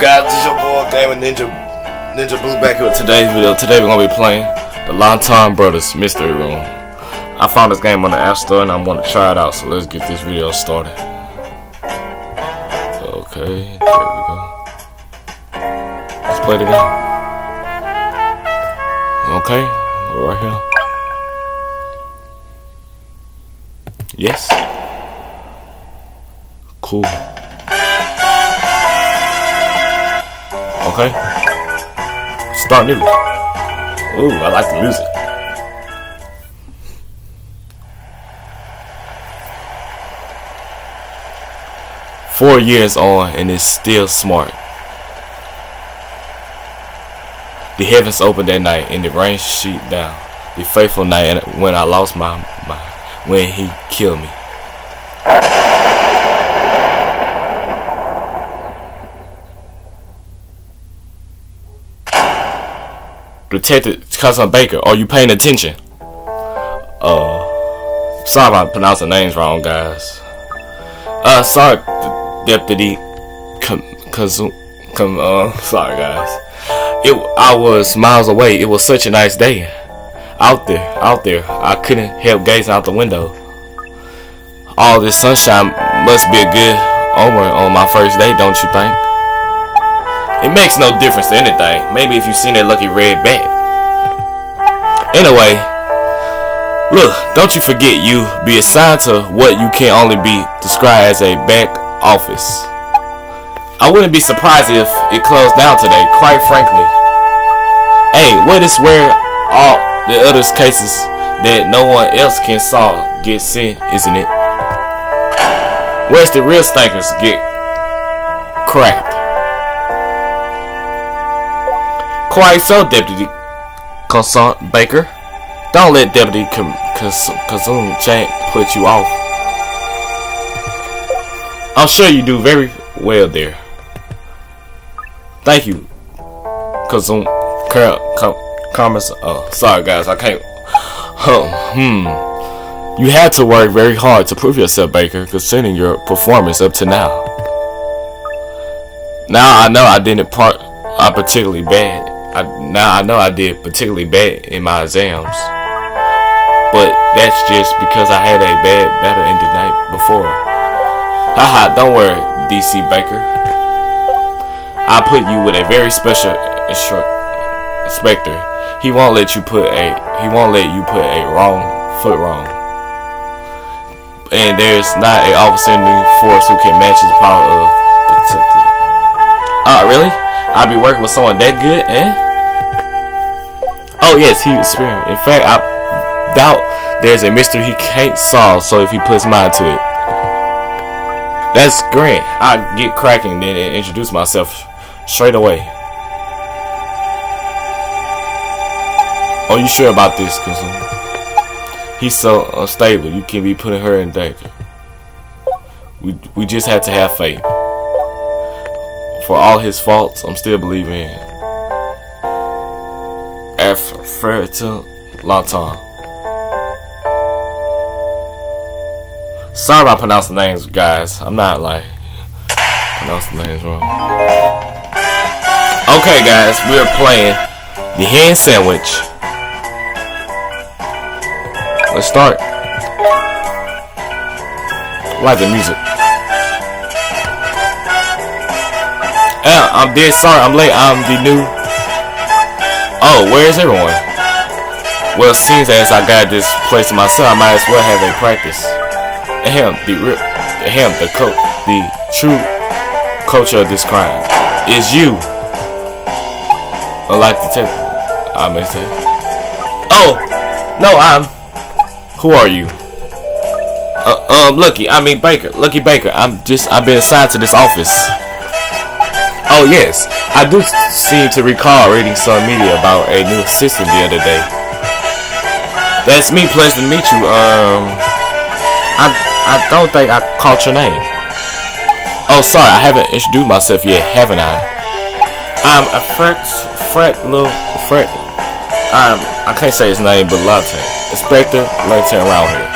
Guys, this is your boy Gamer Ninja Blue back here with today's video. Today we're gonna be playing the Layton Brothers Mystery Room. I found this game on the App Store and I'm gonna try it out. So let's get this video started. Okay, there we go. Let's play the game. Okay, we're right here. Yes. Cool. Okay. Start new. Ooh, I like the music. "4 years on and is still smart. The heavens opened that night and the rain sheet down. The fateful night when I lost my mind, when he killed me. Detective Cousin Baker, are you paying attention?" Sorry if I pronounced the names wrong, guys. Sorry, Deputy sorry, guys. I was miles away. It was such a nice day. Out there. I couldn't help gazing out the window. All this sunshine must be a good omen on my first day, don't you think? It makes no difference to anything. Maybe if you seen that lucky red bat. Anyway, look, don't you forget you be assigned to what you can only be described as a back office. I wouldn't be surprised if it closed down today, quite frankly. Hey, what is where all the other cases that no one else can solve get sent, isn't it? Where's the real stinkers get cracked? Quite so, Deputy Cousin Baker. Don't let Deputy Cousin Chank put you off. I'm sure you do very well there. Thank you, Cousin sorry guys, I can't. You had to work very hard to prove yourself, Baker, considering your performance up to now. Now I know I didn't particularly bad. I know I did particularly bad in my exams, but that's just because I had a bad battle in the night before. Haha, don't worry, DC Baker. I put you with a very special inspector. He won't let you put a foot wrong. And there's not an officer in the force who can match his power of detective. Really? I'll be working with someone that good, eh? Oh yes, he was experienced. In fact, I doubt there's a mystery he can't solve, so if he puts mind to it. That's great. I'll get cracking then and introduce myself straight away. Are you sure about this, cousin? He's so unstable, you can be putting her in danger. We just have to have faith. For all his faults, I'm still believing in. After to Layton. Sorry if I pronounce the names, guys. I'm not like pronouncing the names wrong. Okay, guys, we're playing the hand sandwich. Let's start. I like the music. I'm dead sorry, I'm late. I'm the new. Oh, where's everyone? Well, seems as I got this place to myself, I might as well have a practice. The true culture of this crime is you. Unlike the tip, I may say. Oh, no, who are you? Lucky Baker. I've been assigned to this office. Oh yes, I do seem to recall reading some media about a new assistant the other day. That's me, pleasure to meet you. I don't think I caught your name. Oh, sorry, I haven't introduced myself yet, haven't I? I'm a I can't say his name, but Layton. Inspector Layton around here.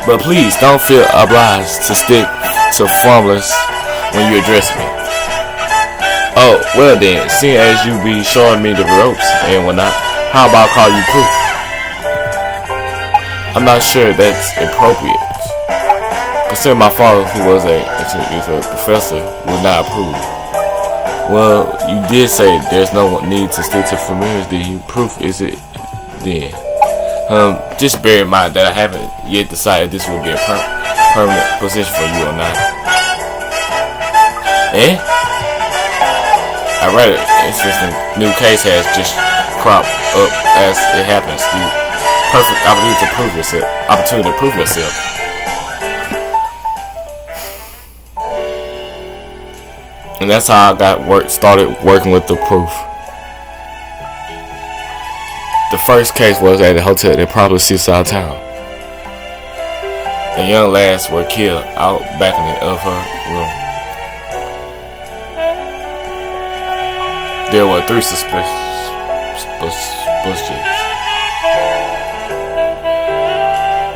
But please don't feel obliged to stick to formulas when you address me. Oh, well then, seeing as you be showing me the ropes and whatnot, how about call you proof? I'm not sure that's appropriate. Considering my father, who was a professor, would not approve. Well, you did say there's no need to stick to familiars, did you? Proof is it then? Just bear in mind that I haven't yet decided this will be a permanent position for you or not. Eh? I read it. Interesting new case has just cropped up as it happens. The perfect opportunity to prove yourself. And that's how I started working with the proof. The first case was at a hotel that probably sits out of town. The young lads were killed out balcony of her room. There were 3 suspects.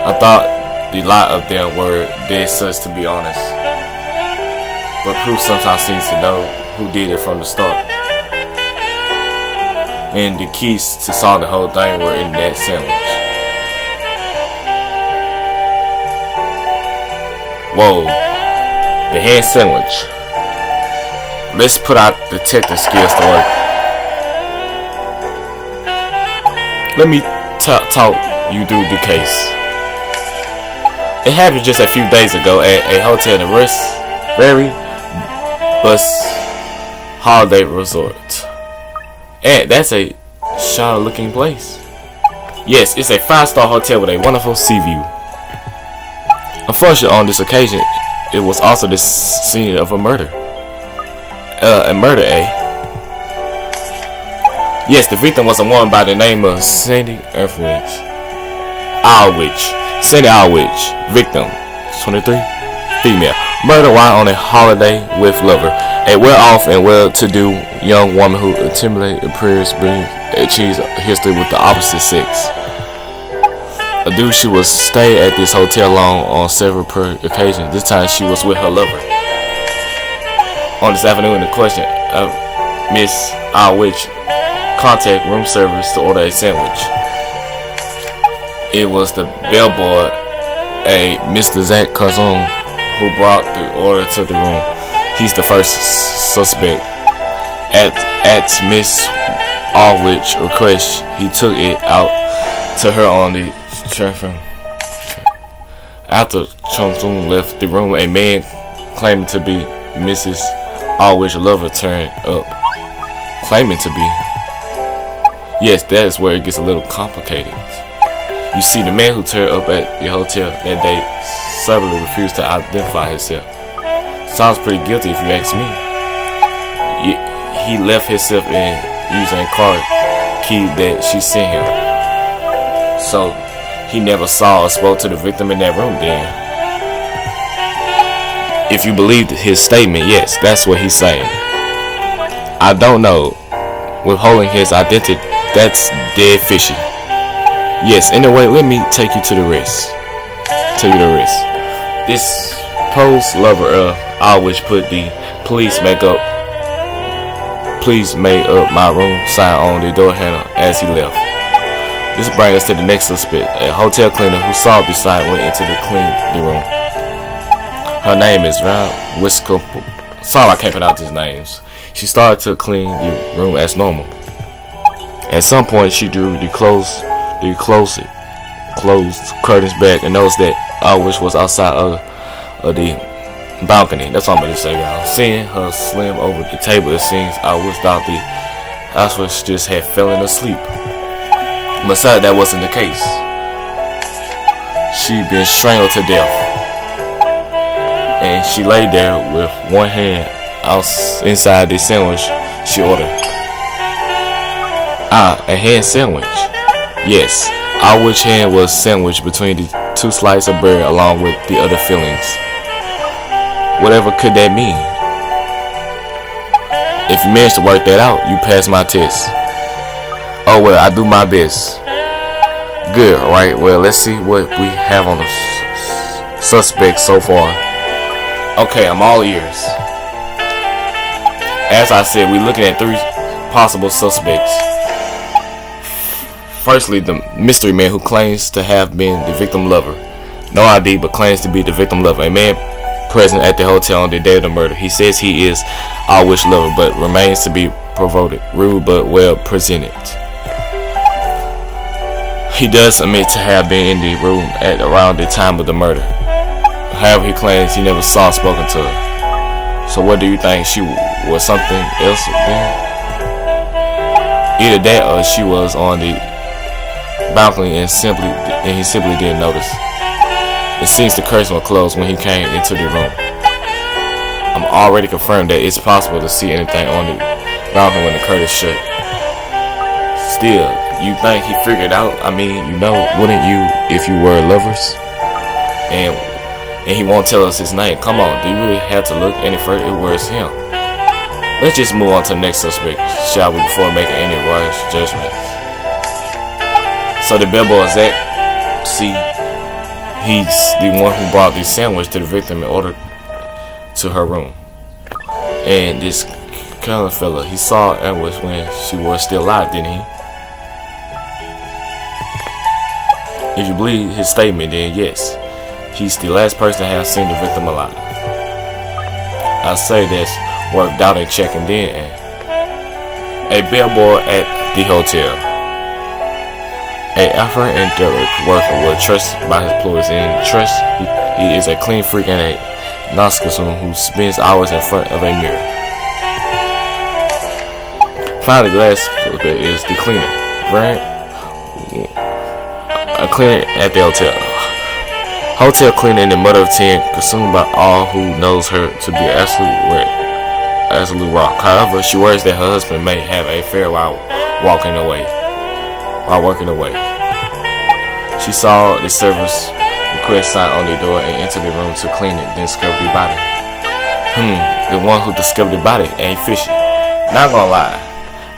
I thought the lot of them were dead such, to be honest. But proof sometimes seems to know who did it from the start. And the keys to solve the whole thing were in that sandwich. Whoa, the hand sandwich. Let's put our detective skills to work. Let me talk you through the case. It happened just a few days ago at a hotel in the very bus holiday resort. And that's a shallow looking place. Yes, it's a 5-star hotel with a wonderful sea view. Unfortunately, on this occasion, it was also the scene of a murder. Yes, the victim was a woman by the name of Sandy Alwich. Sandy Alwich. Victim, 23, female. Murder while on a holiday with lover. A well-off and well-to-do young woman who intimidated appears being achieves history with the opposite sex. A dude she was stay at this hotel long on several occasions. This time she was with her lover. On this afternoon in question, Miss Alwich contact room service to order a sandwich. It was the bellboy, a Mr. Zach Cousin, who brought the order to the room. He's the first suspect. At Miss Alwich's request, he took it out to her on the telephone. After Chong left the room, a man claiming to be Mrs. Alwich's lover turned up. Claiming to be. Yes, that is where it gets a little complicated. You see, the man who turned up at the hotel that day suddenly refused to identify himself. Sounds pretty guilty if you ask me. He left himself in using a car key that she sent him. So he never saw or spoke to the victim in that room then. If you believe his statement, yes, that's what he's saying. I don't know. Withholding his identity, that's dead fishy. Yes, anyway, let me take you to the rest. This post lover of Alwich put the please make up my room sign on the door handle as he left. This brings us to the next suspect, a hotel cleaner who saw the sign went into the room. Her name is Round Whisker. Sorry I can't pronounce his names. She started to clean the room as normal. At some point she drew the closed curtains back and noticed that Alwich was outside of the balcony. That's all I'm going to say, y'all. Seeing her slim over the table, it seems Alwich thought the Alwich just had fallen asleep. Besides, that wasn't the case. She'd been strangled to death, and she lay there with one hand inside the sandwich she ordered. A hand sandwich. Yes, Alwich's hand was sandwiched between the 2 slices of bread along with the other fillings. Whatever could that mean? If you manage to work that out, you pass my test. Oh well, I do my best. Good, alright, well let's see what we have on the suspect so far. Okay, I'm all ears. As I said, we're looking at 3 possible suspects. Firstly, the mystery man who claims to have been the victim lover. No ID, but claims to be the victim lover. A man present at the hotel on the day of the murder. He says he is our wish lover, but remains to be provoked, rude but well presented. He does admit to have been in the room at around the time of the murder. However, he claims he never saw or spoken to her. So what do you think? She was something else then? Either that or she was on the balcony and he simply didn't notice. It seems the curtain was closed when he came into the room. I'm already confirmed that it's possible to see anything on the balcony when the curtain is shut. Still, you think he figured out? I mean, you know, wouldn't you if you were lovers? And he won't tell us his name. Come on, do you really have to look any further? It was him. Let's just move on to the next suspect, shall we, before making any rash judgments. So the bellboy Zach, see, he's the one who brought the sandwich to the victim in order to her room. And this Cullen fella, he saw Edwards when she was still alive, didn't he? If you believe his statement, then yes, he's the last person to have seen the victim alive. I say that's worth doubting, checking then. A bellboy at the hotel. A African and Derek worker was trusted by his employees and trust he is a clean freak and a narcissist who spends hours in front of a mirror. Finally, the last is the cleaner, right? A cleaner at the hotel. Hotel cleaner in the mother of 10, consumed by all who knows her to be absolute rock. However, she worries that her husband may have an affair while working away. She saw the service request sign on the door and entered the room to clean it, then discovered the body. The one who discovered the body ain't fishy. Not gonna lie,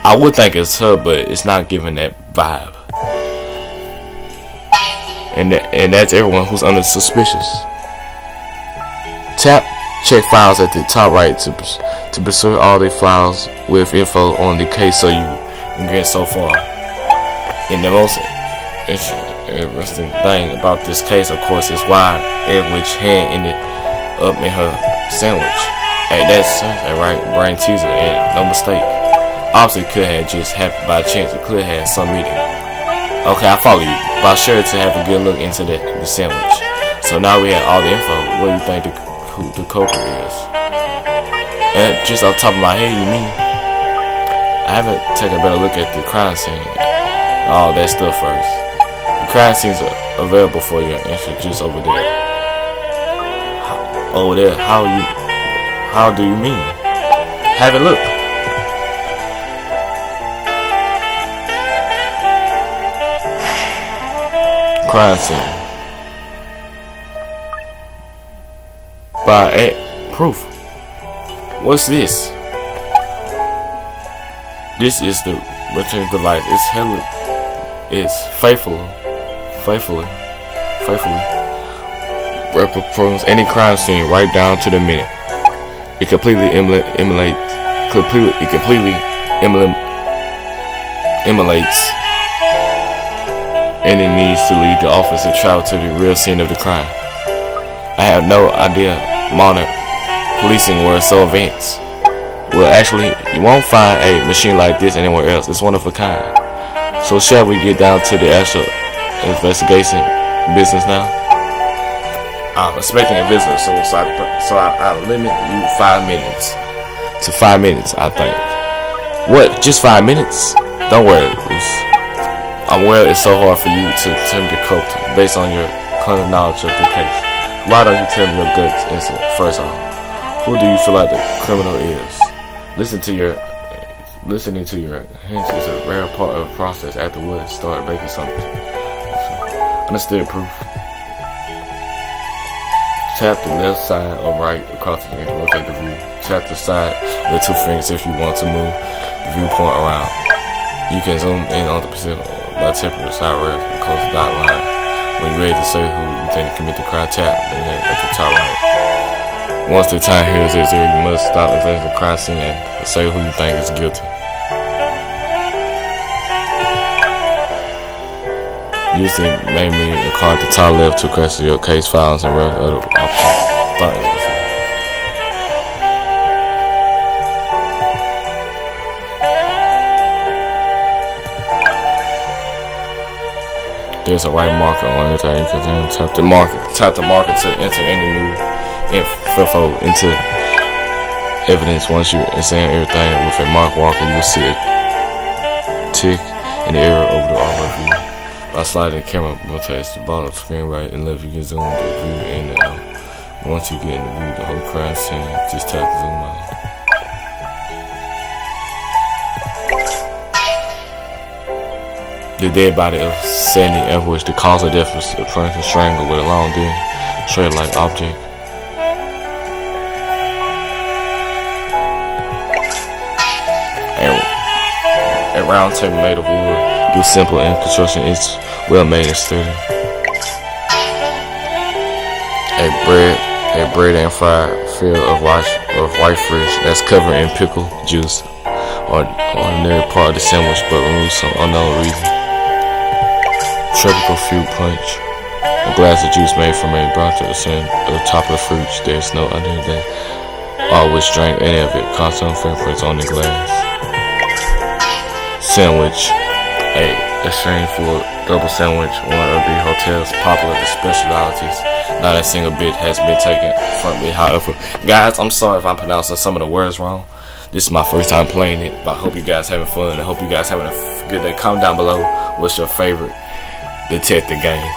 I would think it's her, but it's not giving that vibe. And that's everyone who's under suspicious. Check files at the top right to pursue all the files with info on the case so you can get so far. And the most interesting thing about this case, of course, is why Edward's hand ended up in her sandwich. Hey, that's a right brain teaser, and no mistake. Obviously, it could have just happened by chance. It could have some meaning. Okay, I follow you. But sure to have a good look into the sandwich. So now we have all the info. What do you think who the culprit is? And just off the top of my head, you mean? I haven't taken a better look at the crime scene. All that stuff first. The crime scenes are available for your entry just over there. Over there? How do you mean? Have a look. Crime scene. By proof. What's this? This is the return to life. It's faithfully reproduces any crime scene right down to the minute. It completely emulates any needs to leave the office and travel to the real scene of the crime. I have no idea modern policing were so advanced. Well, actually, you won't find a machine like this anywhere else. It's one of a kind. So shall we get down to the actual investigation business now? I'm expecting a visitor, so I limit you 5 minutes to 5 minutes, I think. What? Just 5 minutes? Don't worry. I'm aware it's so hard for you to attempt to cope based on your current knowledge of the case. Why don't you tell me your gut instinct first off? Who do you feel like the criminal is? Listening to your hints is a rare part of the process afterwards start making something. Understood, proof. Tap the left side or right across the screen to rotate the view. Tap the side with 2 fingers if you want to move the viewpoint around. You can zoom in on the position by tapping the side right and close the dot line. When you're ready to say who you think committed the crime, tap and then at the top right. Once the time hears this, you must stop investigating the crime scene and say who you think is guilty. Usually, maybe the car at the top left to question your case files and other options. There's a white marker on it. You can then tap the marker to enter any new info into evidence. Once you examine everything with a mark walker, you'll see a tick in the area over the overview. By sliding the camera, rotate the bottom of the screen right and left, you can zoom the view in and out. Once you get in the view, the whole crime scene, just tap the zoom out. The dead body of Sandy Edwards, the cause of death was a person strangled with a long, thin, straight-like object. A round table made of wood, do simple in construction, it's well made and sturdy. A bread and fried field of white fish that's covered in pickle juice, or ordinary part of the sandwich, but removed some unknown reason. Tropical fruit punch, a glass of juice made from a broth of the top of the fruits. There's no other than all which drank any of it. Constant fingerprints on the glass. Sandwich, a shameful double sandwich, one of the hotel's popular specialties. Not a single bit has been taken from me. However, guys, I'm sorry if I'm pronouncing some of the words wrong. This is my first time playing it, but I hope you guys having fun. I hope you guys having a good day. Comment down below what's your favorite detective game.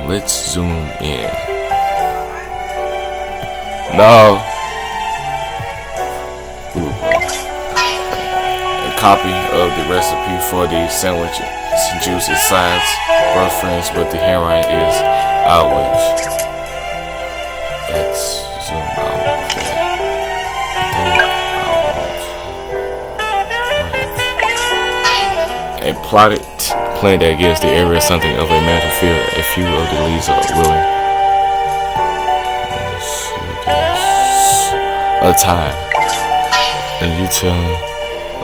Let's zoom in. No. A copy of the recipe for the sandwich juice is sides reference, but the handwriting is outwards. Let's zoom out. A plotted plan that gives the area something of a mental feel. A few of the leads are willing. A tie. And you tell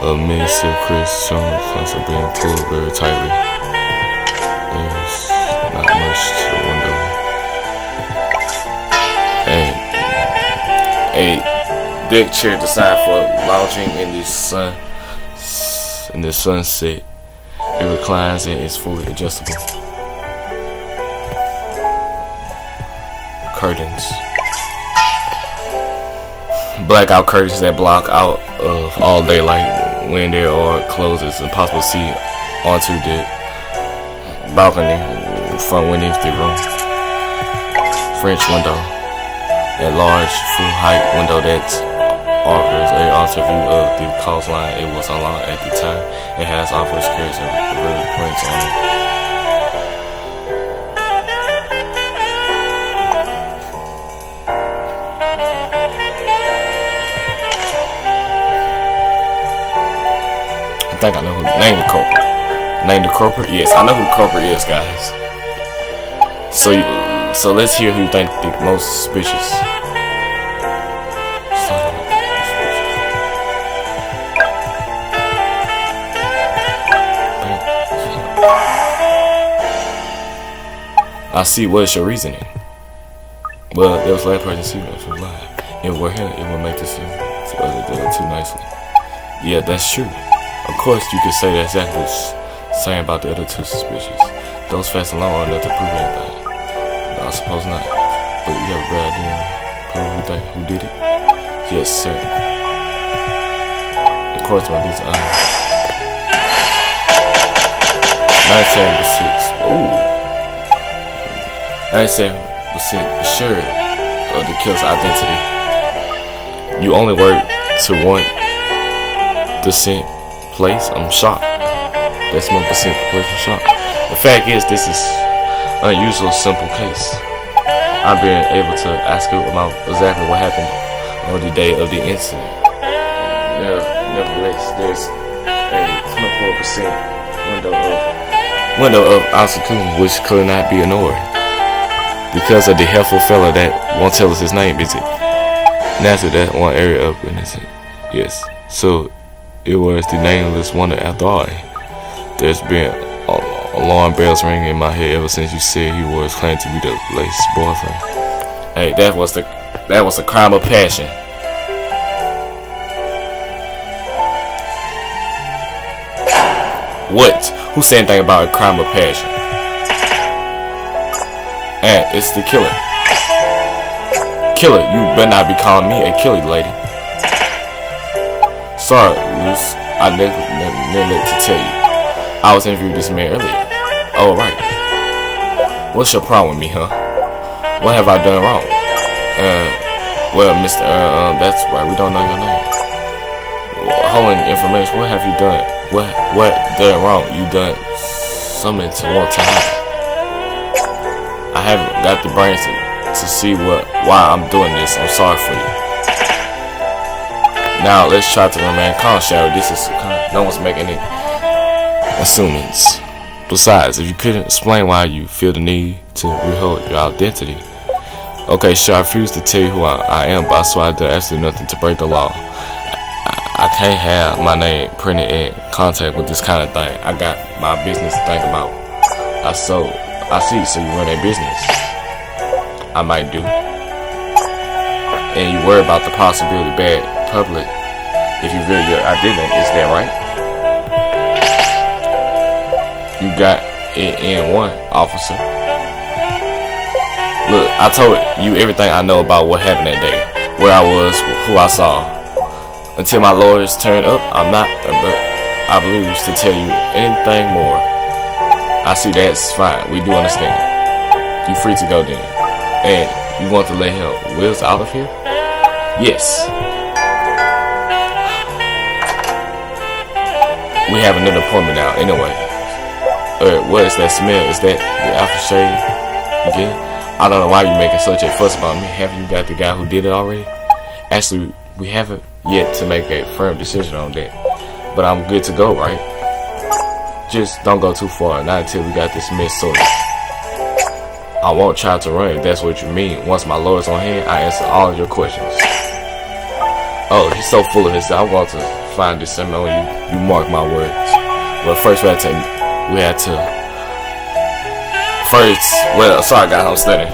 of many secrets shown plus of being pulled very tightly. There's not much to the window. A deck chair designed for lounging in the sunset. It reclines and is fully adjustable. Curtains. Blackout curtains that block out of all daylight. When there are closed, it's impossible to see onto the balcony from beneath the room. French window. That large, full-height window that offers a altar view of the coastline. It was unlocked at the time. It has offers carries and river prints on it. I think I know who named the culprit. Name the culprit? Yes, I know who the culprit is, guys. So let's hear who you think the most suspicious. I see. What is your reasoning? Well, there was last person see us was live. If we're here, it would make this too nicely. Yeah, that's true. Of course, you could say that's exactly the same about the other two suspicious. Those facts alone are enough to prove anything. No, I suppose not. But you have a bad idea. Who did it? Yes, sir. Of course, my these eyes. 97%. Ooh. 97% sure of the killer's identity. You only work to 1% place. I'm shocked. That's 1% place. I'm shocked. The fact is, this is an unusual, simple case. I've been able to ask you about exactly what happened on the day of the incident. Nevertheless, there's a 24% window of obstacle which could not be ignored. because of the helpful fella that won't tell us his name, is it? Naturally, that one area up in his head. Yes. So it was the nameless wonder after all. There's been alarm bells ringing in my head ever since you said he was claiming to be the latest boyfriend. Hey, that was a crime of passion. What? Who said anything about a crime of passion? And it's the killer. Killer, you better not be calling me a killer, lady. Sorry, Luce. I neglected to tell you. I was interviewing this man earlier. Oh, right. What's your problem with me, huh? What have I done wrong? Well, Mr. That's right. We don't know your name. Holding information. What have you done? What done wrong? You done something to want to hide. I haven't got the brains to see why I'm doing this. I'm sorry for you. Now let's try to remain calm, shall we? This is no one's making any assumings. Besides, if you couldn't explain why you feel the need to withhold your identity, okay, sure, I refuse to tell you who I am, but I swear I did absolutely nothing to break the law. I can't have my name printed in contact with this kind of thing. I got my business to think about. I see, so you run a business. I might do. And you worry about the possibility of bad public if you reveal your identity, is that right? You got it in one, officer. Look, I told you everything I know about what happened that day, where I was, who I saw. Until my lawyers turn up, I'm not obliged to tell you anything more. I see that's fine. We do understand. You free to go then. And you want to let him Wills out of here? Yes. We have another appointment now, anyway. What is that smell? Is that the aftershave again? I don't know why you're making such a fuss about me. Have you got the guy who did it already? Actually, we haven't yet to make a firm decision on that. But I'm good to go, right? Just don't go too far, not until we got this mess sorted. I won't try to run if that's what you mean. Once my lawyer's on hand, I answer all of your questions. Oh, he's so full of himself. I'm going to find this something on you. You mark my words. Well, first well, sorry guys, I'm studying.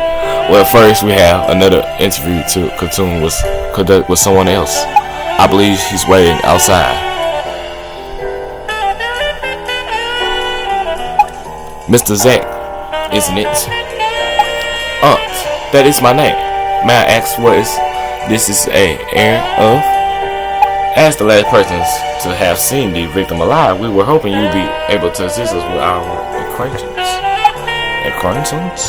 Well, first we have another interview to conduct with someone else. I believe he's waiting outside. Mr. Zach, isn't it? That is my name. May I ask what this is a errand of? As the last persons to have seen the victim alive, we were hoping you'd be able to assist us with our acquaintance. Acquaintance?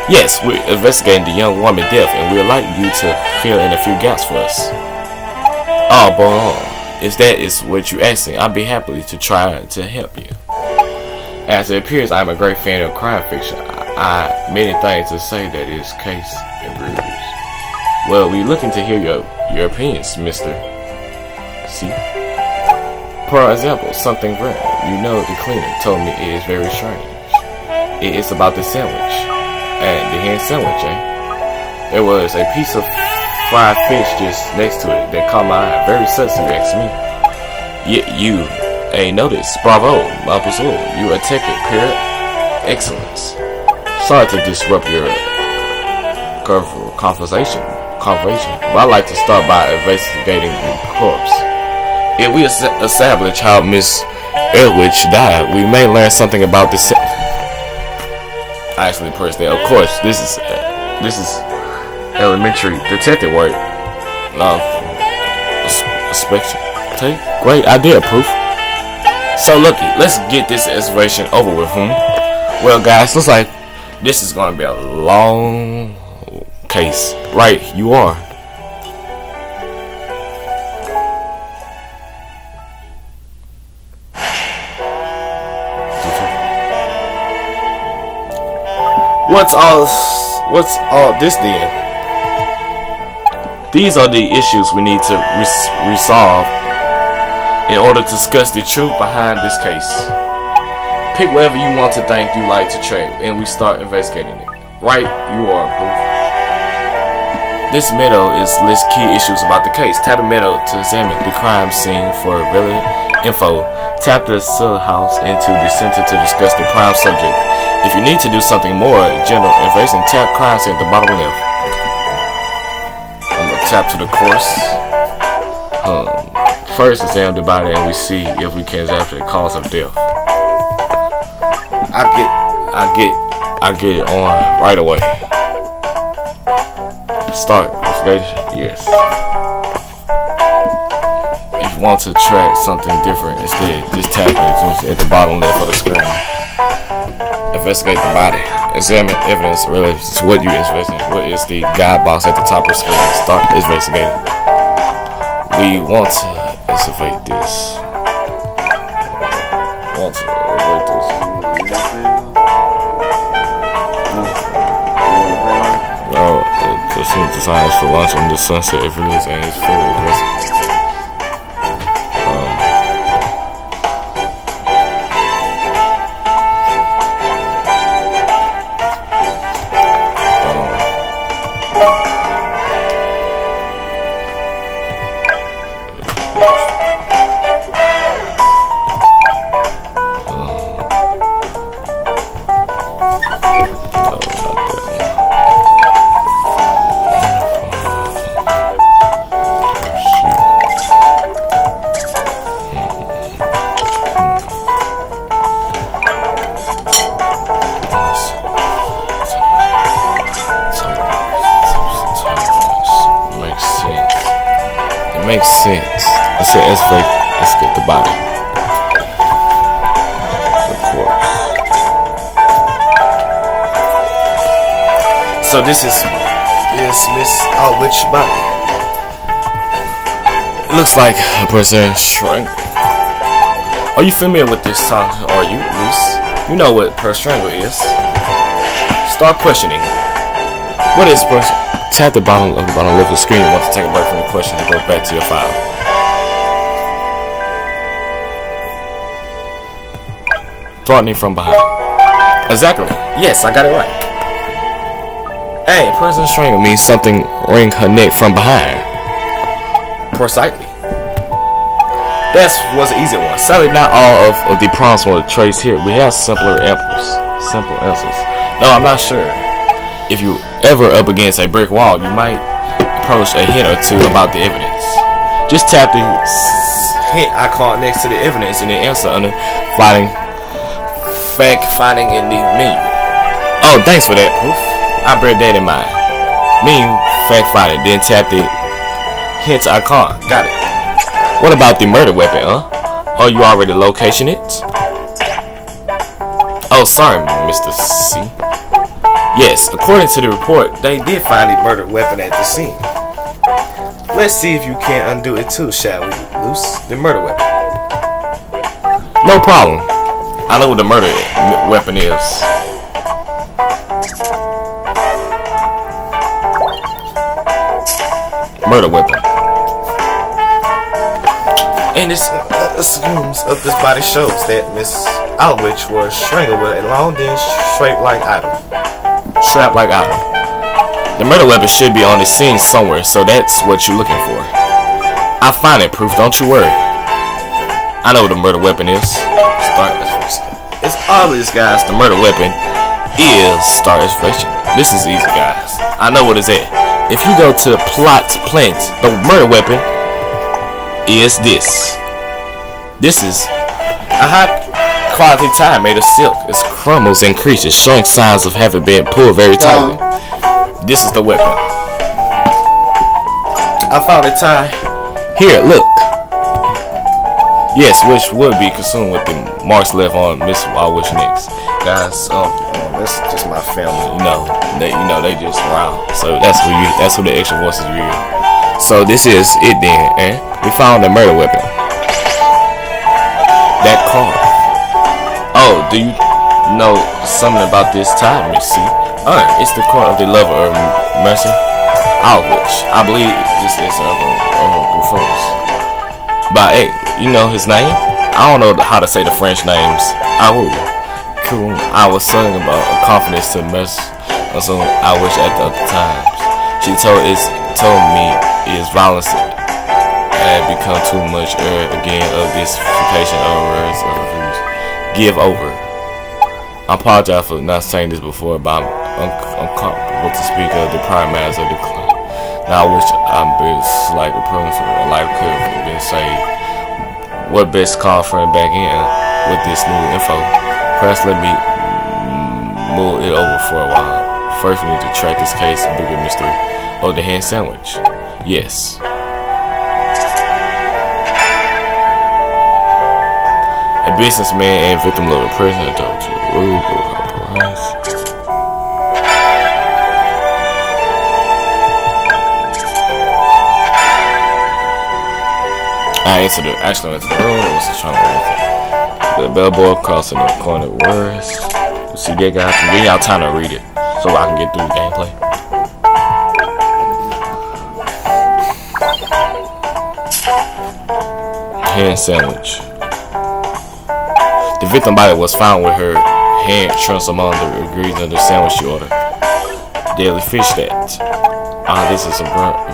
Yes, we're investigating the young woman's death, and we'd like you to fill in a few gaps for us. Oh, boy, if that is what you're asking, I'd be happy to try to help you. As it appears, I'm a great fan of crime fiction. I many things to say that is case and reviews. Well, we're looking to hear your opinions, Mr. C. For example, something rare. You know, the cleaner told me it is very strange. It is about the sandwich. And the ham sandwich, eh? There was a piece of fried fish just next to it that caught my eye. Very sexy, you ask me. You ain't noticed. Bravo, Mapuzo. You attacked it, pure excellence. Sorry to disrupt your conversation, but I'd like to start by investigating the corpse. If we establish how Miss Eldridge died, we may learn something about this. I actually pressed that. Of course, this is elementary detective work. No, inspection. Great idea, proof. So looky, let's get this excavation over with, Well, guys, looks like this is going to be a long case. Right, you are. What's all this then? These are the issues we need to resolve in order to discuss the truth behind this case. Pick whatever you want to think you like to track, and we start investigating it. Right, you are proof. This meadow is lists key issues about the case. Tap the meadow to examine the crime scene for relevant info. Tap the house into the center to discuss the prime subject. If you need to do something more general information, tap crime scene at the bottom left. I'm gonna tap to the course. First, examine the body, and we see if we can examine the cause of death. I get it on right away. Start investigation. Yes. If you want to track something different instead, just tap it at the bottom left of the screen. Investigate the body. Examine evidence related to what you investigate. What is the guide box at the top of the screen? Start investigating. We want to investigate this. The signs for lunch on the sunset evenings and it's full of aggressive. Makes sense. I said, let's get the body. Of course. So this is Miss Outwit's body. It looks like a person strangled. Are you familiar with this song? Are you, Luce? You know what per strangle is. Start questioning. What is person? Tap the bottom left of the screen. You want to take a break from the question to go back to your file. Threatening from behind. Exactly. Yes, I got it right. Hey, person strangle means something wring her neck from behind. Precisely. That was an easy one. Sadly, not all of the prompts on the trace here. We have simple answers. No, I'm not sure. If you ever up against a brick wall, you might approach a hint or two about the evidence. Just tap the hint icon next to the evidence and then answer under fact finding in the menu. Oh, thanks for that, proof. I bear that in mind. Fact finding, then tap the hint icon. Got it. What about the murder weapon, huh? Oh, you already location it? Oh, sorry, Mr. C. Yes, according to the report, they did find the murder weapon at the scene. Let's see if you can undo it too, shall we, Luce? The murder weapon. No problem. I know what the murder weapon is. Murder weapon. And this assumes of this body shows that Miss Outwit was strangled with a long, thin, straight-like item. Strap-like item. The murder weapon should be on the scene somewhere, so that's what you're looking for. I'll find it, proof. Don't you worry. I know what the murder weapon is. It's obvious, guys. The murder weapon is Star Exploration. This is easy, guys. I know what it's at. If you go to plot plant, the murder weapon is this. This is a high quality tie made of silk. It crumbles and creases, showing signs of having been pulled very tightly. This is the weapon. I found a tie. Here, look. Yes, which would be consumed with the marks left on Miss Wildwitch next. Guys, that's just my family. They just around. So that's who the extra voices you hear. So this is it then, and we found the murder weapon. That car. Oh, do you know something about this time, Miss C? It's the car of the lover of Mercy Outwitch. I believe this is Rufus. But hey, you know his name? I don't know how to say the French names. whom I was sung about a confidence to mess on some I wish at the other times. She told me is violence had become too much again of this vacation of words of refuse. Give over. I apologize for not saying this before, but I'm uncomfortable to speak of the prior matters of the decline. Now I wish I'm been like a person a life could have been saved. What best call friend back in with this new info? Perhaps let me mull it over for a while. First we need to track this case of bigger mystery of the hand sandwich. Yes. A businessman and victim of a prison adultery. I actually went to the room. I was trying to look at the bellboy crossing the corner words. See that guy? I'm giving y'all time to read it so I can get through the gameplay. Hand sandwich. The victim body was found with her hand trunced among the ingredients of the sandwich she ordered. Daily fish that. This is important.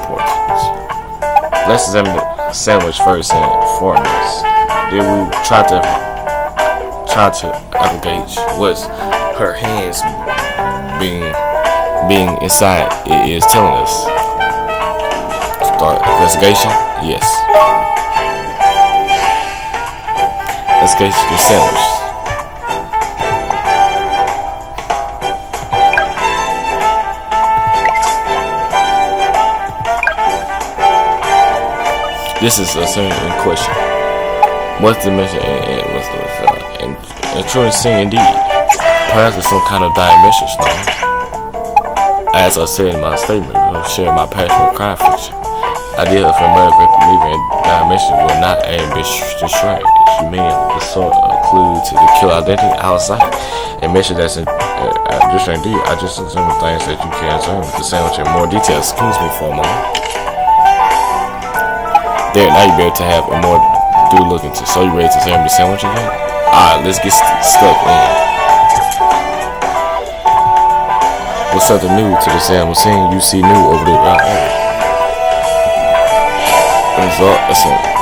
Let's examine the sandwich first and foremost. Then we try to aggregate what's her hands being inside it is telling us. Start investigation. Yes. Let's get the sandwich. This is a certain question. What's the mission and what's the and truly seeing indeed. Perhaps it's some kind of dimension stone. As I said in my statement, I'll share my passion for crime fiction. Idea of America believing in dimension will not aim to distract humanity, the sort of clue to the killer identity outside. A mission that's just indeed. I just assume things that you can't assume. The sandwich in more detail. Excuse me for a moment. There, now you be able to have a more due look into. So you ready to examine the sandwich again? Alright, let's get stuck in. What's something new to the sandwich scene? You see new over there, right? Result assemblage.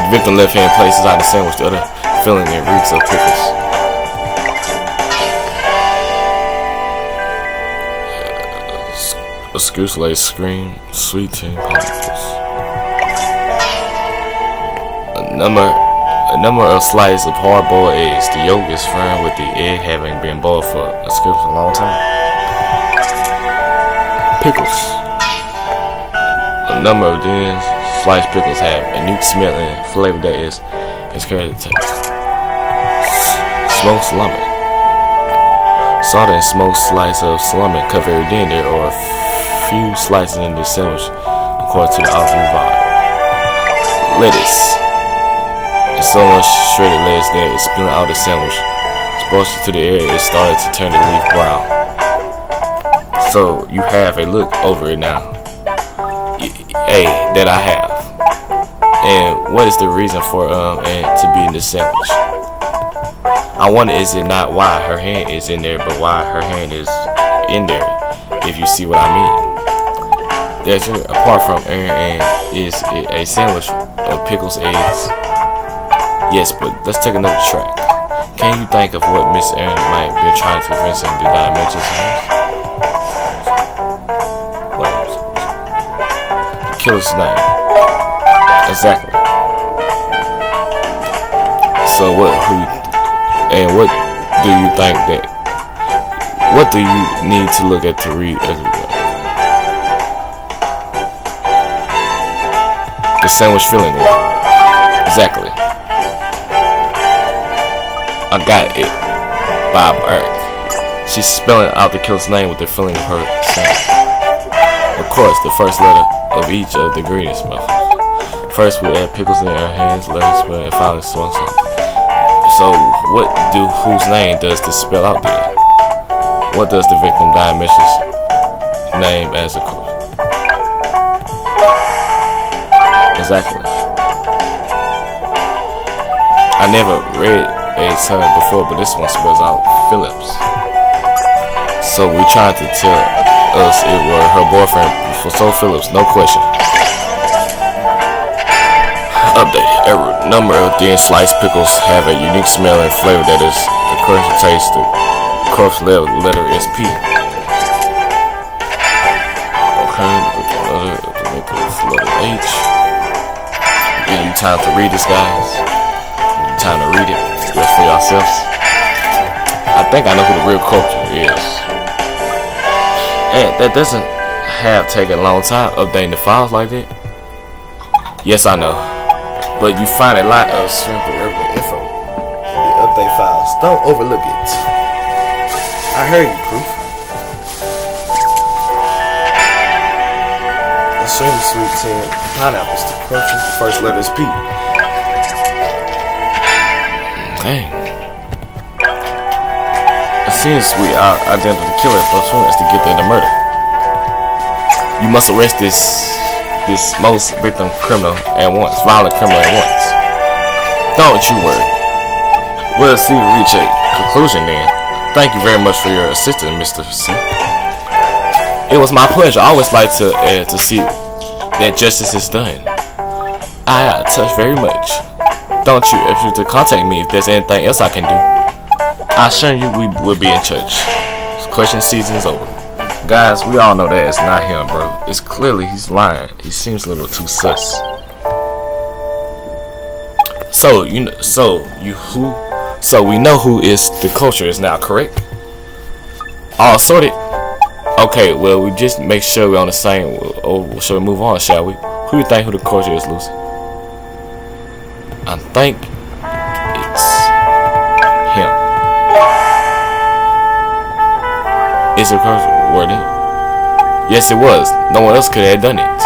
The victim left hand places out the sandwich, the other filling it reeks of pickles. A scoop scream, sweet tea pineapples. A number of slices of hard-boiled eggs. The yolk is firm with the egg having been boiled for a long time. Pickles. A number of these sliced pickles have a unique smell and flavor that is carried to taste. Smoked salami. Salted and smoked slice of salami cut very thin. There are a few slices in this sandwich according to the author's vibe. Lettuce. The someone shredded lettuce that is spilling out of the sandwich. Exposed to the air, it started to turn the leaf brown. So you have a look over it now. That I have. And what is the reason for and to be in this sandwich? I wonder, is it not why her hand is in there, but why her hand is in there, if you see what I mean. There's apart from and is a sandwich of pickles, eggs. Yes, but let's take another track. Can you think of what Miss Aaron might be trying to convince in the dimensions? The killer's name. Exactly. So what do you think that? What do you need to look at to read? The sandwich filling one. Exactly. I got it. Bob Earth. She's spelling out the killer's name with the filling of her sandwich. Of course, the first letter of each of the ingredients. First, we add pickles in our hands, lettuce, and finally swung some. So, whose name does this spell out there? What does the victim dimensions name as a culture? Exactly. I never read a son before, but this one spells out Phillips. So we tried to tell us it was her boyfriend for So Phillips, no question. Update. Every number of thin sliced pickles have a unique smell and flavor that is the correct taste. The corpse letter is P. Okay, letter H. Give you time to read this, guys. Time to read it just for yourselves. I think I know who the real culprit is. And that doesn't have taken a long time updating the files like that. Yes, I know. But you find a lot of simple info in the update files. Don't overlook it. I heard you, Proof. Assume sweet 10 pineapples to culture. First letter is P. Dang. It seems we are identical to killer, but soon as to get there to murder. You must arrest this most victim criminal at once, violent criminal at once. Don't you worry. We'll see we reach a conclusion then. Thank you very much for your assistance, Mr. C. It was my pleasure. I always like to see that justice is done. I touch very much. Don't you if to contact me if there's anything else I can do. I assure you we will be in touch. Question season is over. Guys, we all know that it's not him, bro. It's clearly he's lying. He seems a little too sus. So we know who is the culture is now, correct? All sorted. Okay, well we just make sure we're on the same. Oh, shall we move on, shall we? Who do you think who the culture is, Lucy? I think it's him. Is it culture? Word it? Yes, it was. No one else could have done it.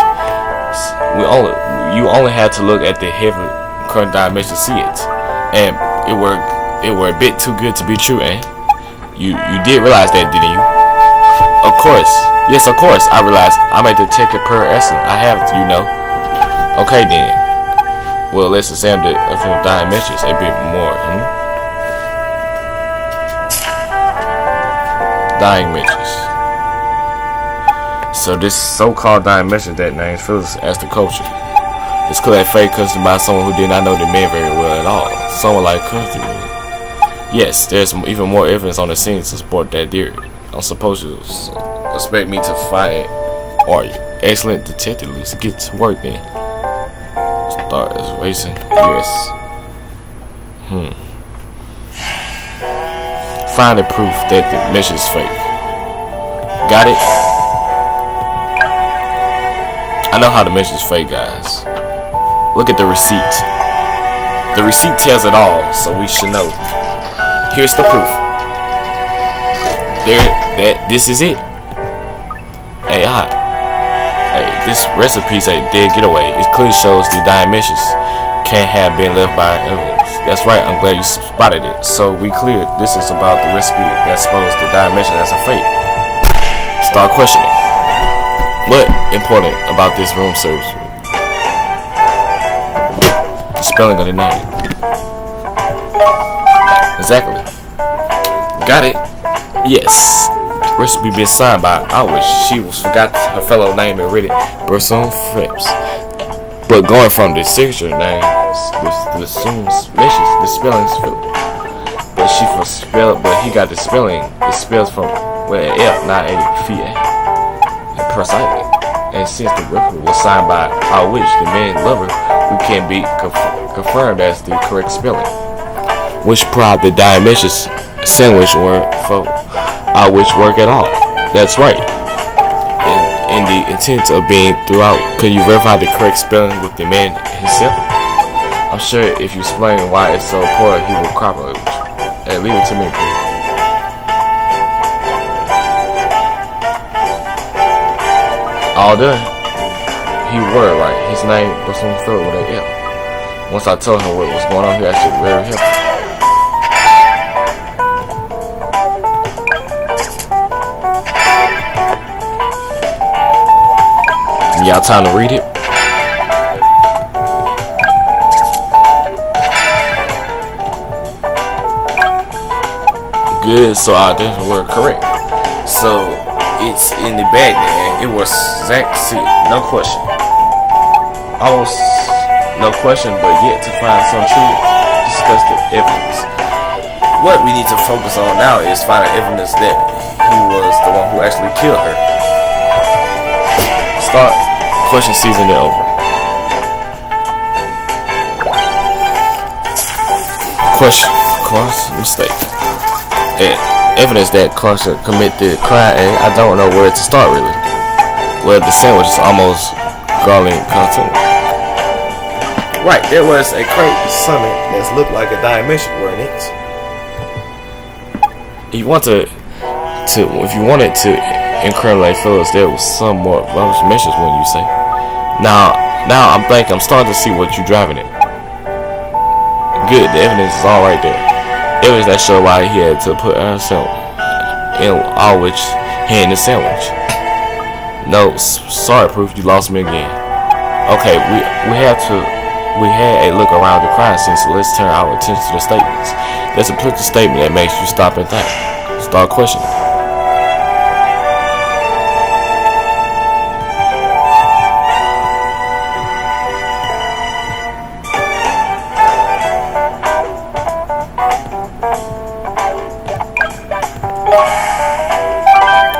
You only had to look at the heavy current dimension to see it, and it were a bit too good to be true, eh? You did realize that, didn't you? Of course. Yes, of course. I realized I'm a detective per essence. I have, you know. Okay then. Well, let's examine the dimensions a bit more. Dimensions. So this so-called dimension that names Phyllis as the culture. It's clearly fake custody by someone who did not know the man very well at all. Someone like custody. Yes, there's even more evidence on the scene to support that theory. I'm supposed to expect me to find are you? Excellent detective, Lisa. Get to work then. Start as racing. Yes. Find the proof that the mission is fake. Got it? I know how the mission is fake, guys. Look at the receipt. The receipt tells it all, so we should know. Here's the proof. This is it. Hey, this recipe's a dead getaway. It clearly shows the dimensions can't have been left by evidence. That's right, I'm glad you spotted it. So we cleared. This is about the recipe that exposed the dimension as a fake. Start questioning. What important about this room service? The spelling of the name. Exactly. Got it? Yes. Recipe been signed by I wish she forgot her fellow name and read it. Burson Frips. But going from the signature name, the spelling's but he got the spelling. It spells from with an F, not a F. Precisely. And since the record was signed by I wish the man lover, who can be confirmed as the correct spelling. Which prod the dimensions sandwich word for I wish work at all. That's right. In the intent of being throughout, could you verify the correct spelling with the man himself? I'm sure if you explain why it's so poor, he will cooperate with you. Hey, leave it to me, please. All done. He were right. His name was on Phil with an F. Once I told him what was going on, he actually very helpful. giving y'all time to read it. Good, so our identity were correct. So it's in the bag, man. It was Zach C. No question. Almost no question, but yet to find some true disgusting evidence. What we need to focus on now is finding evidence that he was the one who actually killed her. Start question season it over. Question, cause mistake. And evidence that Clarkson committed the crime, and I don't know where to start really. Well, the sandwich is almost garlic content. Right, there was a crate summit that looked like a dimension, wasn't it? If you wanted to incriminate Phyllis, there was some more mentions when you say. Now I'm starting to see what you're driving at. Good, the evidence is all right there. Evidence that show why he had to put himself in all which he in the sandwich. No, sorry, proof you lost me again. Okay, we had a look around the crime scene, so let's turn our attention to the statements. There's a picture statement that makes you stop and think. Start questioning.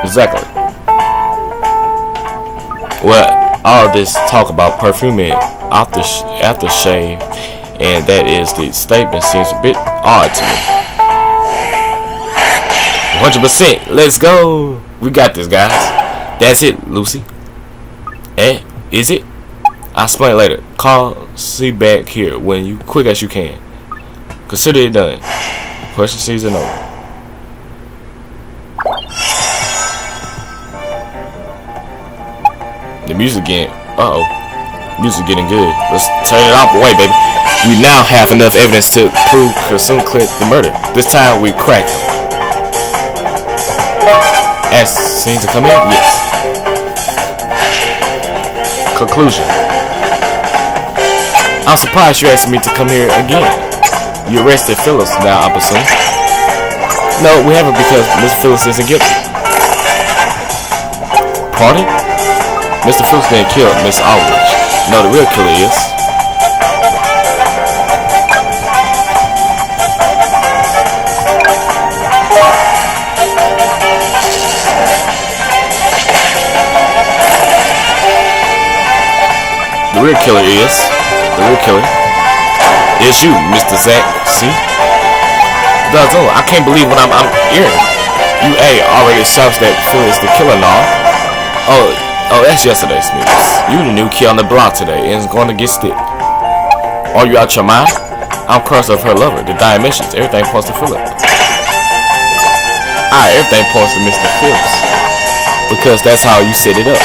Exactly. Well, all this talk about perfuming aftershave, and that is the statement seems a bit odd to me. 100%. Let's go. We got this, guys. That's it, Lucy. Eh? Is it? I'll explain later. Call C back here when you quick as you can. Consider it done. Question season over. The music getting, music getting good. Let's turn it off away, baby. We now have enough evidence to prove Kirsten Clint the murder. This time we cracked him. As seen to come in? Yes. Conclusion. I'm surprised you asked me to come here again. You arrested Phyllis now, I presume. No, we haven't because Miss Phyllis isn't guilty. Pardon? Mr. Phillips didn't kill Miss Aldridge. No, the real killer is. The real killer is you, Mr. Zach. See? Dozo, I can't believe what I'm hearing. You already established that Phyllis the killer now. Oh, that's yesterday's news. You the new kid on the block today and is going to get stick. Are you out your mind? I'm cursed of her lover, the dimensions. Everything points to Philip. Everything points to Mr. Phillips. Because that's how you set it up.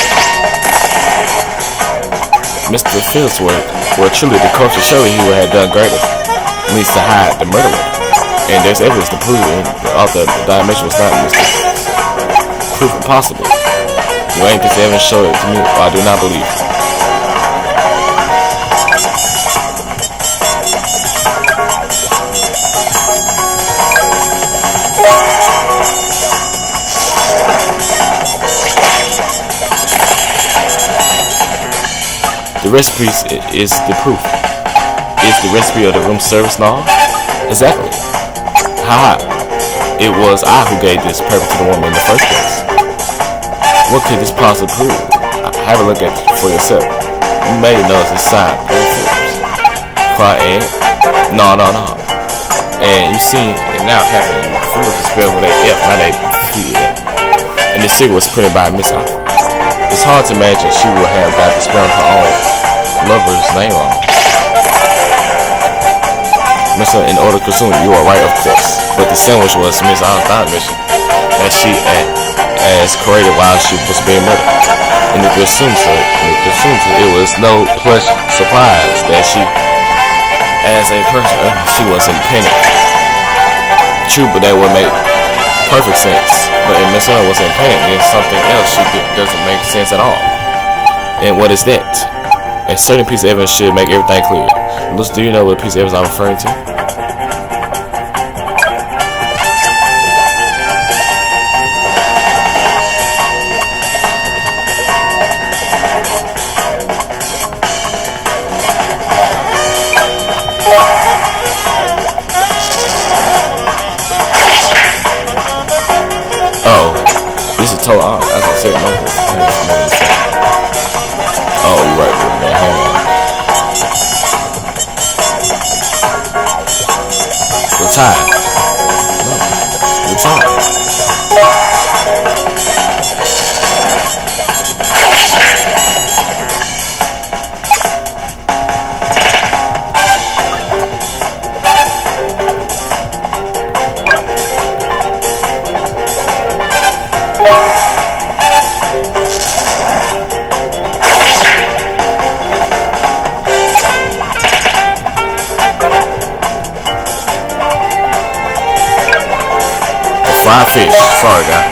Mr. Phillips were truly the culture showing he would have done greater. At least to hide the murderer. And there's evidence to prove it. The dimension was not Mr. Phillips. Proof impossible. You ain't this ever show it to me, I do not believe. The recipe is the proof. Is the recipe of the room service now? Exactly. Haha. It was I who gave this purpose to the woman in the first place. What could this possibly prove? Have a look at it for yourself. You may notice the sign. Quiet. No. And you see it now happening. Phillips is spelled with a F, not a P. And the secret was printed by Miss Alpha. It's hard to imagine she would have got to spell her own lover's name on. Mister, in order to consume, you are right, of course. But the sandwich was Miss Alpha's mission that she as created while she was being murdered. And it assumes it was no plush surprise that she, as a person, she was independent. True, but that would make perfect sense. But if Miss Alpha was independent, then something else she did doesn't make sense at all. And what is that? A certain piece of evidence should make everything clear. Lucy, do you know what piece of evidence I'm referring to? Oh, this is total art. As I said, no. Oh, you're right, man. Hang on. We're tired. No, we're tired. Fried fish. Sorry, guys.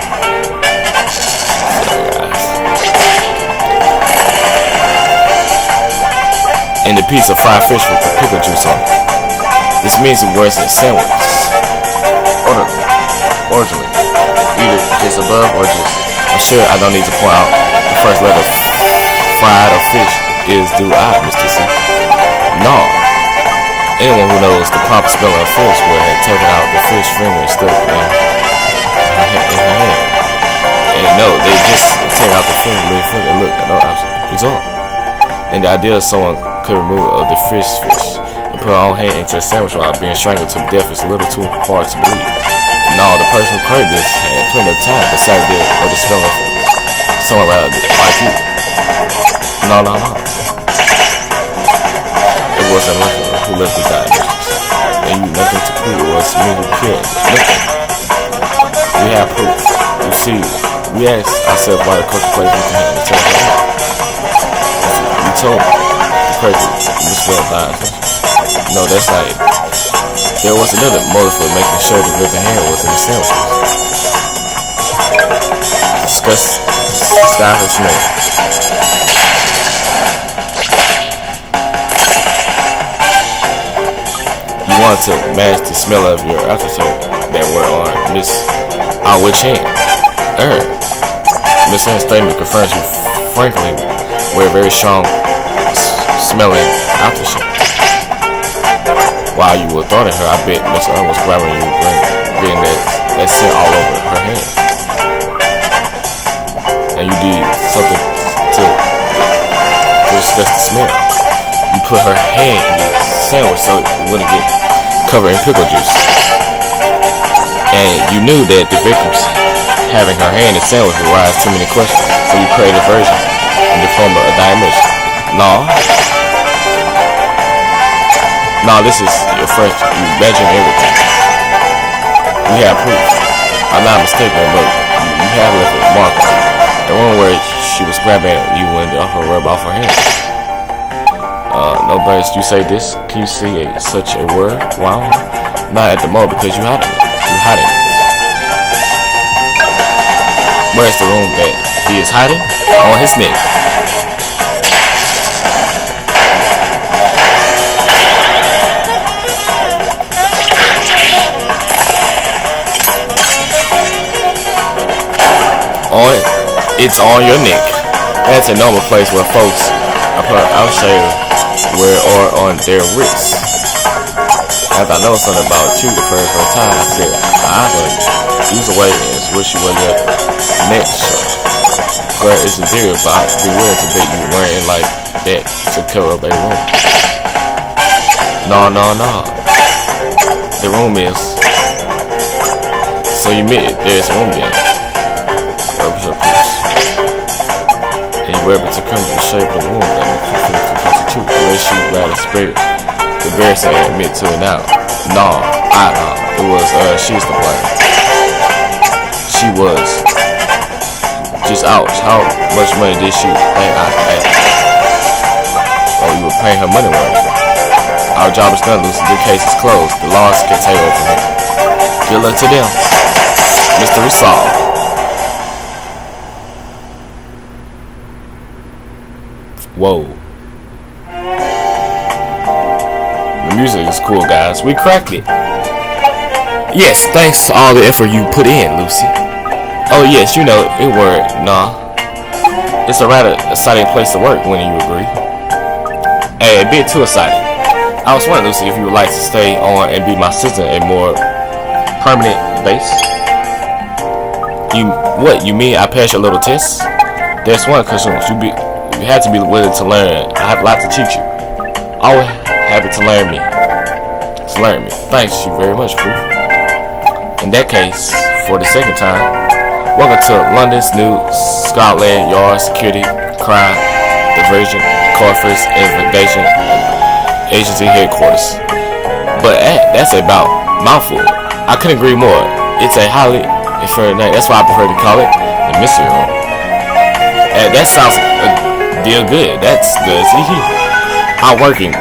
And a piece of fried fish with the pickle juice on it. This means it works in a sandwich. Orderly. Either just above or just. I'm sure I don't need to point out the first letter fried or fish is do I, Mr. C. No. Anyone who knows the proper spelling of fish would have taken out the fish finger and stuck it in her hand. And no, they just take out the finger, look, no result. And the idea of someone could remove the fish and put her own hand into a sandwich while being strangled to death is a little too hard to believe. No, the person who created this had plenty of time besides the spelling of someone like you. No. It wasn't like who left the diagnosis. And you nothing to prove it was me who killed. Nothing. We have proof. You see, we asked ourselves why the culture played with the hand and tell her. You told me the crazy Miss Well died. No, that's not it. There was another motive for making sure the ripping hand was in the sandwiches. Discuss Skyler's name. You want to match the smell of your aftertaste that were on Miss Outwitch hand. Miss Hand's statement confirms you frankly were a very strong smelling aftershave. While you were thought at her, I bet Miss Earl was grabbing you, getting that scent all over her hand. And you did something to discuss the smell. You put her hand in the sandwich so it wouldn't get covered in pickle juice. And you knew that the victims having her hand in the sandwich would raise too many questions, so you created a version in the form of a dimension. No, this is your first. You imagine everything. We have proof. I'm not mistaken, but you have left a mark on it. The one where she was grabbing you when the offer rubbed off her hand. No, but you say this. Can you see such a word? Wow. Not at the moment because you hiding it. You hiding it. Where's the room that he is hiding? On his neck. It's on your neck. That's a normal place where folks I'll show you where or on their wrists. After I know something about you the first time, I said I'm gonna use a way and switch you with your neck shirt. Girl, it's inferior, but I'd be willing to bet you wearing like that to cover up a room. No. The room is. So you admit there's a room there. And you were able to come to the shape of the room that makes you feel constitute the way she rather spread it. The embarrassing and admit to it now. No. It was she's the blame. She was. Just ouch. How much money did she think I had? Oh, you were paying her money worth. Our job is done, Lucy. The case is closed. The laws can take over here. Good luck to them. Mystery solved. Whoa. The music is cool, guys. We cracked it. Yes, thanks to all the effort you put in, Lucy. Oh yes, you know, it worked. Nah. It's a rather exciting place to work, when you agree. Hey, a bit too exciting. I was wondering, Lucy, if you would like to stay on and be my assistant a more permanent base. You mean I passed your little test? There's one question. You have to be willing to learn. I have a lot to teach you. Always happy to learn me. Thanks you very much, Proof. In that case, for the second time, welcome to London's new Scotland Yard Security Crime Diversion Corpus Investigation Agency headquarters. But that's about mouthful. I couldn't agree more. It's a highly inferior name. That's why I prefer to call it the Mystery Room. That sounds deal good. That's good. See, I'm working,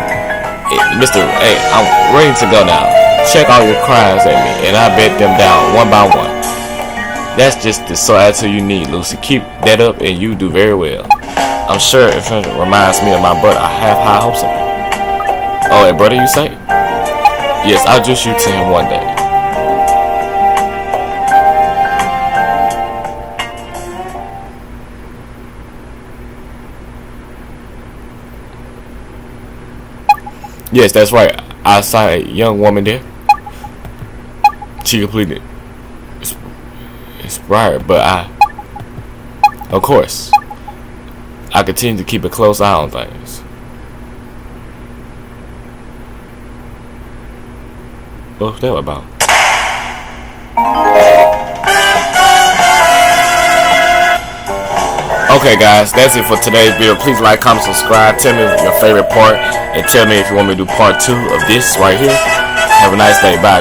Mr. Hey, I'm ready to go now. Check all your crimes at me, and I bet them down one by one. That's just the sort of attitude you need, Lucy. Keep that up, and you do very well. I'm sure if it reminds me of my brother, I have high hopes of him. Oh, a brother, you say? Yes, I'll introduce you to him one day. Yes, that's right. I saw a young woman there. She completely inspired, but of course, I continue to keep a close eye on things. What's that about? Okay guys, that's it for today's video. Please like, comment, subscribe. Tell me your favorite part, and tell me if you want me to do part 2 of this right here. Have a nice day. Bye.